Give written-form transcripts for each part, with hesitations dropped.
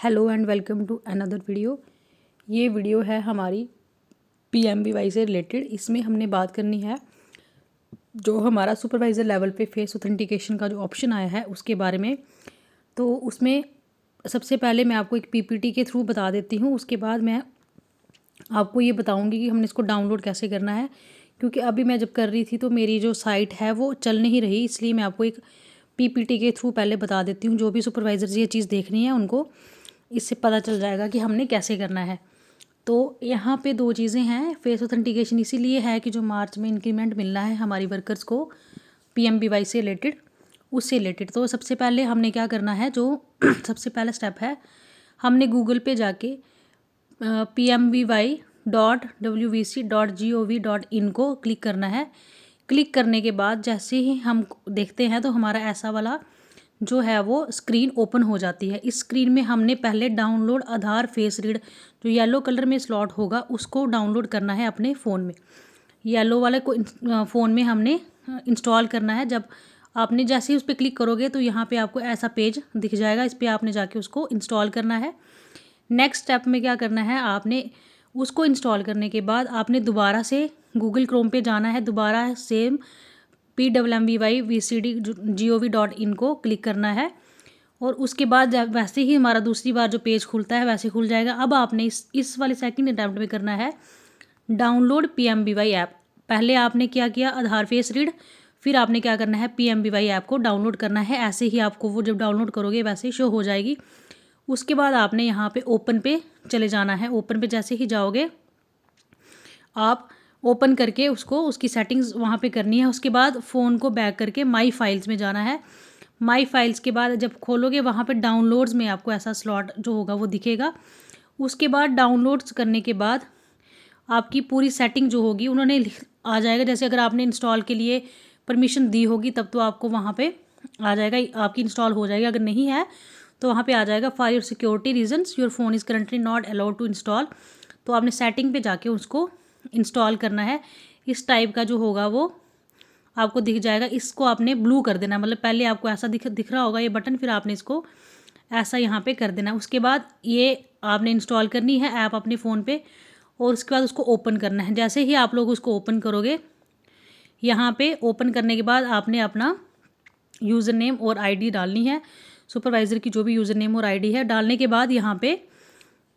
Hello and welcome to another video. ये video है हमारी PMBY से रिलेटेड। इसमें हमने बात करनी है जो हमारा सुपरवाइज़र लेवल पे फेस ऑथेंटिकेशन का जो ऑप्शन आया है उसके बारे में। तो उसमें सबसे पहले मैं आपको एक PPT के थ्रू बता देती हूँ, उसके बाद मैं आपको ये बताऊँगी कि हमने इसको डाउनलोड कैसे करना है। क्योंकि अभी मैं जब कर रही थी तो मेरी जो साइट है वो चल नहीं रही, इसलिए मैं आपको एक PPT के थ्रू पहले बता देती हूँ। जो भी सुपरवाइज़र ये चीज़ देखनी है उनको इससे पता चल जाएगा कि हमने कैसे करना है। तो यहाँ पे दो चीज़ें हैं। फेस ऑथेंटिकेशन इसीलिए है कि जो मार्च में इंक्रीमेंट मिलना है हमारी वर्कर्स को PMBY से रिलेटेड, उससे रिलेटेड। तो सबसे पहले हमने क्या करना है, जो सबसे पहला स्टेप है, हमने गूगल पे जाके PMBY.wvc.gov.in को क्लिक करना है। क्लिक करने के बाद जैसे ही हम देखते हैं तो हमारा ऐसा वाला जो है वो स्क्रीन ओपन हो जाती है। इस स्क्रीन में हमने पहले डाउनलोड आधार फेस रीड जो येलो कलर में स्लॉट होगा उसको डाउनलोड करना है अपने फ़ोन में। येलो वाले को फ़ोन में हमने इंस्टॉल करना है। जब आपने जैसे ही उस पर क्लिक करोगे तो यहाँ पे आपको ऐसा पेज दिख जाएगा। इस पर आपने जाके उसको इंस्टॉल करना है। नेक्स्ट स्टेप में क्या करना है, आपने उसको इंस्टॉल करने के बाद आपने दोबारा से गूगल क्रोम पे जाना है। दोबारा सेम PMBY.vcd.gov.in को क्लिक करना है और उसके बाद जब वैसे ही हमारा दूसरी बार जो पेज खुलता है वैसे खुल जाएगा। अब आपने इस वाले सेकंड अटैम्प्ट में करना है डाउनलोड PMBY ऐप। पहले आपने क्या किया, आधार फेस रीड, फिर आपने क्या करना है PMBY ऐप को डाउनलोड करना है। ऐसे ही आपको वो जब डाउनलोड करोगे वैसे ही शो हो जाएगी। उसके बाद आपने यहाँ पे ओपन पे चले जाना है। ओपन पे जैसे ही जाओगे आप ओपन करके उसकी सेटिंग्स वहाँ पे करनी है। उसके बाद फ़ोन को बैक करके माई फाइल्स में जाना है। माई फाइल्स के बाद जब खोलोगे वहाँ पे डाउनलोड्स में आपको ऐसा स्लॉट जो होगा वो दिखेगा। उसके बाद डाउनलोड्स करने के बाद आपकी पूरी सेटिंग जो होगी उन्होंने आ जाएगा। जैसे अगर आपने इंस्टॉल के लिए परमिशन दी होगी तब तो आपको वहाँ पे आ जाएगा, आपकी इंस्टॉल हो जाएगी। अगर नहीं है तो वहाँ पे आ जाएगा for your security reasons your phone is currently not allowed to install. तो आपने सेटिंग पे जाके उसको इंस्टॉल करना है। इस टाइप का जो होगा वो आपको दिख जाएगा। इसको आपने ब्लू कर देना, मतलब पहले आपको ऐसा दिख रहा होगा ये बटन, फिर आपने इसको ऐसा यहाँ पे कर देना। उसके बाद ये आपने इंस्टॉल करनी है ऐप अपने फ़ोन पे और उसके बाद उसको ओपन करना है। जैसे ही आप लोग उसको ओपन करोगे, यहाँ पे ओपन करने के बाद आपने अपना यूज़र नेम और ID डालनी है। सुपरवाइज़र की जो भी यूज़र नेम और ID है डालने के बाद यहाँ पे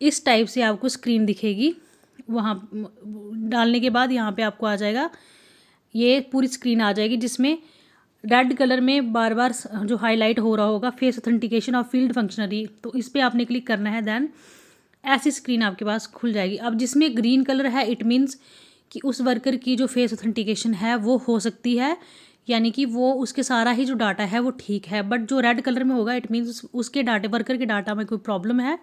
इस टाइप से आपको स्क्रीन दिखेगी। वहाँ डालने के बाद यहाँ पे आपको आ जाएगा, ये पूरी स्क्रीन आ जाएगी जिसमें रेड कलर में बार बार जो हाईलाइट हो रहा होगा फेस ऑथेंटिकेशन और फील्ड फंक्शनरी। तो इस पर आपने क्लिक करना है। देन ऐसी स्क्रीन आपके पास खुल जाएगी। अब जिसमें ग्रीन कलर है इट मीन्स कि उस वर्कर की जो फेस ऑथेंटिकेशन है वो हो सकती है, यानी कि वो उसके सारा ही जो डाटा है वो ठीक है। बट जो रेड कलर में होगा इट मीन्स उसके डाटा, वर्कर के डाटा में कोई प्रॉब्लम है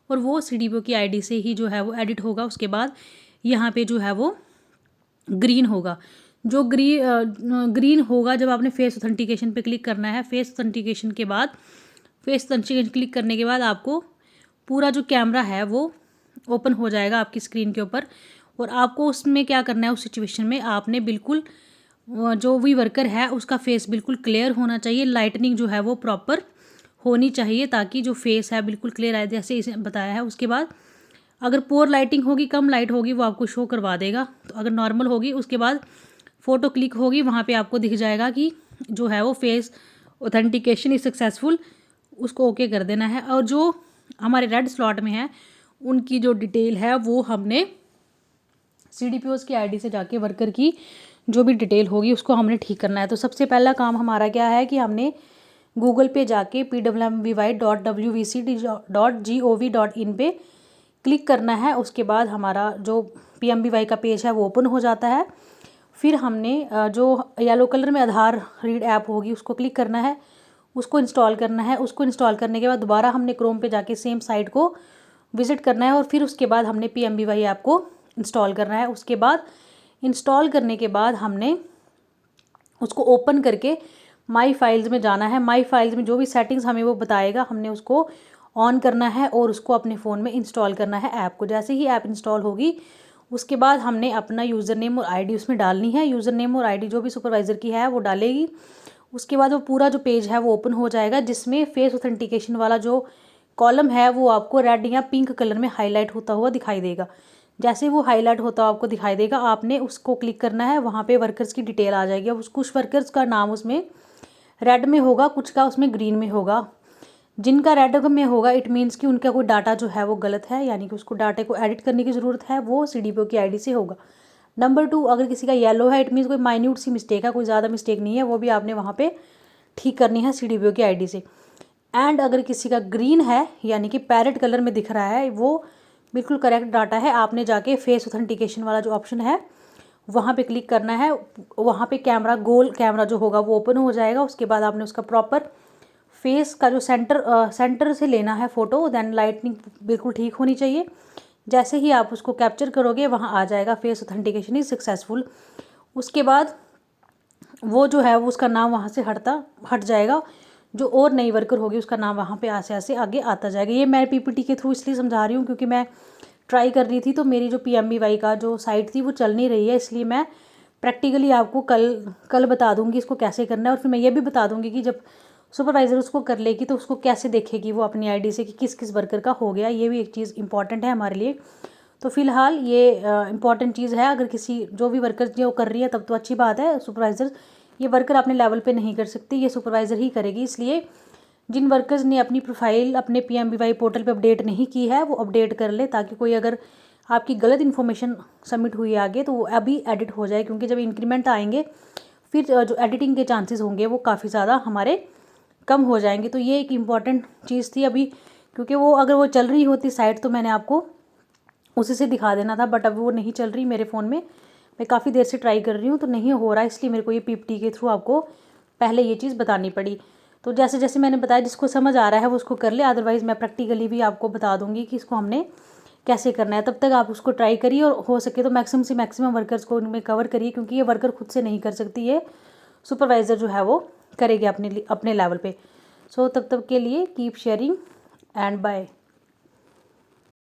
और वो CDPO की ID से ही जो है वो एडिट होगा। उसके बाद यहाँ पे जो है वो ग्रीन होगा। जो ग्रीन होगा जब आपने फेस ऑथेंटिकेशन पे क्लिक करना है। फेस ऑथेंटिकेशन के बाद क्लिक करने के बाद आपको पूरा जो कैमरा है वो ओपन हो जाएगा आपकी स्क्रीन के ऊपर। और आपको उसमें क्या करना है, उस सिचुएशन में आपने बिल्कुल जो भी वर्कर है उसका फेस बिल्कुल क्लियर होना चाहिए। लाइटनिंग जो है वो प्रॉपर होनी चाहिए ताकि जो फेस है बिल्कुल क्लियर आए, जैसे इसे बताया है। उसके बाद अगर पोर लाइटिंग होगी, कम लाइट होगी, वो आपको शो करवा देगा। तो अगर नॉर्मल होगी उसके बाद फ़ोटो क्लिक होगी, वहाँ पे आपको दिख जाएगा कि जो है वो फेस ऑथेंटिकेशन इज़ सक्सेसफुल, उसको ओके कर देना है। और जो हमारे रेड स्लॉट में है उनकी जो डिटेल है वो हमने CDPOs की ID से जाके वर्कर की जो भी डिटेल होगी उसको हमने ठीक करना है। तो सबसे पहला काम हमारा क्या है कि हमने गूगल पे जाके PMBY.wvc.gov.in पे क्लिक करना है। उसके बाद हमारा जो PMBY का पेज है वो ओपन हो जाता है। फिर हमने जो येलो कलर में आधार रीड ऐप होगी उसको क्लिक करना है, उसको इंस्टॉल करना है। उसको इंस्टॉल करने के बाद दोबारा हमने क्रोम पे जाके सेम साइट को विज़िट करना है और फिर उसके बाद हमने PMBY ऐप को इंस्टॉल करना है। उसके बाद इंस्टॉल करने के बाद हमने उसको ओपन करके माई फाइल्स में जाना है। माई फाइल्स में जो भी सेटिंग्स हमें वो बताएगा हमने उसको ऑन करना है और उसको अपने फ़ोन में इंस्टॉल करना है ऐप को। जैसे ही ऐप इंस्टॉल होगी उसके बाद हमने अपना यूज़र नेम और ID उसमें डालनी है। यूज़र नेम और ID जो भी सुपरवाइज़र की है वो डालेगी। उसके बाद वो पूरा जो पेज है वो ओपन हो जाएगा जिसमें फेस ऑथेंटिकेशन वाला जो कॉलम है वो आपको रेड या पिंक कलर में हाईलाइट होता हुआ दिखाई देगा। जैसे वो हाईलाइट होता आपको दिखाई देगा, आपने उसको क्लिक करना है, वहाँ पे वर्कर्स की डिटेल आ जाएगी। अब कुछ वर्कर्स का नाम उसमें रेड में होगा, कुछ का उसमें ग्रीन में होगा। जिनका रेड में होगा इट मीन्स कि उनका कोई डाटा जो है वो गलत है, यानी कि उसको डाटे को एडिट करने की ज़रूरत है, वो CDPO की ID से होगा। नंबर 2, अगर किसी का येलो है इट मीन्स कोई माइन्यूट सी मिस्टेक है, कोई ज़्यादा मिस्टेक नहीं है, वो भी आपने वहाँ पे ठीक करनी है CDPO की ID से। एंड अगर किसी का ग्रीन है यानी कि पैरेट कलर में दिख रहा है, वो बिल्कुल करेक्ट डाटा है, आपने जाके फेस ऑथेंटिकेशन वाला जो ऑप्शन है वहाँ पे क्लिक करना है। वहाँ पे कैमरा, गोल कैमरा जो होगा वो ओपन हो जाएगा। उसके बाद आपने उसका प्रॉपर फेस का जो सेंटर से लेना है फ़ोटो, देन लाइटनिंग बिल्कुल ठीक होनी चाहिए। जैसे ही आप उसको कैप्चर करोगे वहाँ आ जाएगा फेस ऑथेंटिकेशन इज सक्सेसफुल। उसके बाद वो जो है वो उसका नाम वहाँ से हट जाएगा। जो और नई वर्कर होगी उसका नाम वहाँ पे ऐसे आगे आता जाएगा। ये मैं PPT के थ्रू इसलिए समझा रही हूँ क्योंकि मैं ट्राई कर रही थी, तो मेरी जो PMBY का जो साइट थी वो चल नहीं रही है, इसलिए मैं प्रैक्टिकली आपको कल बता दूँगी इसको कैसे करना है। और फिर मैं ये भी बता दूँगी कि जब सुपरवाइज़र उसको कर लेगी तो उसको कैसे देखेगी वो अपनी ID से कि किस किस वर्कर का हो गया। ये भी एक चीज़ इंपॉर्टेंट है हमारे लिए। तो फिलहाल ये इंपॉर्टेंट चीज़ है। अगर किसी जो भी वर्कर जो कर रही है तब तो अच्छी बात है। सुपरवाइज़र ये वर्कर अपने लेवल पे नहीं कर सकती, ये सुपरवाइज़र ही करेगी। इसलिए जिन वर्कर्स ने अपनी प्रोफाइल अपने PMBY पोर्टल पे अपडेट नहीं की है वो अपडेट कर ले, ताकि कोई अगर आपकी गलत इन्फॉर्मेशन सबमिट हुई आगे तो वो अभी एडिट हो जाए। क्योंकि जब इंक्रीमेंट आएंगे फिर जो एडिटिंग के चांसेस होंगे वो काफ़ी ज़्यादा हमारे कम हो जाएंगे। तो ये एक इम्पॉर्टेंट चीज़ थी अभी, क्योंकि वो अगर वो चल रही होती साइट तो मैंने आपको उसी से दिखा देना था, बट अब वो नहीं चल रही मेरे फ़ोन में। मैं काफ़ी देर से ट्राई कर रही हूँ तो नहीं हो रहा, इसलिए मेरे को ये PPT के थ्रू आपको पहले ये चीज़ बतानी पड़ी। तो जैसे जैसे मैंने बताया, जिसको समझ आ रहा है वो उसको कर ले, अदरवाइज़ मैं प्रैक्टिकली भी आपको बता दूँगी कि इसको हमने कैसे करना है। तब तक आप उसको ट्राई करिए और हो सके तो मैक्सिमम से मैक्सिमम वर्कर्स को उनमें कवर करिए, क्योंकि ये वर्कर खुद से नहीं कर सकती, ये सुपरवाइज़र जो है वो करेगी अपने लेवल पे। सो तब तक के लिए कीप शेयरिंग एंड बाय।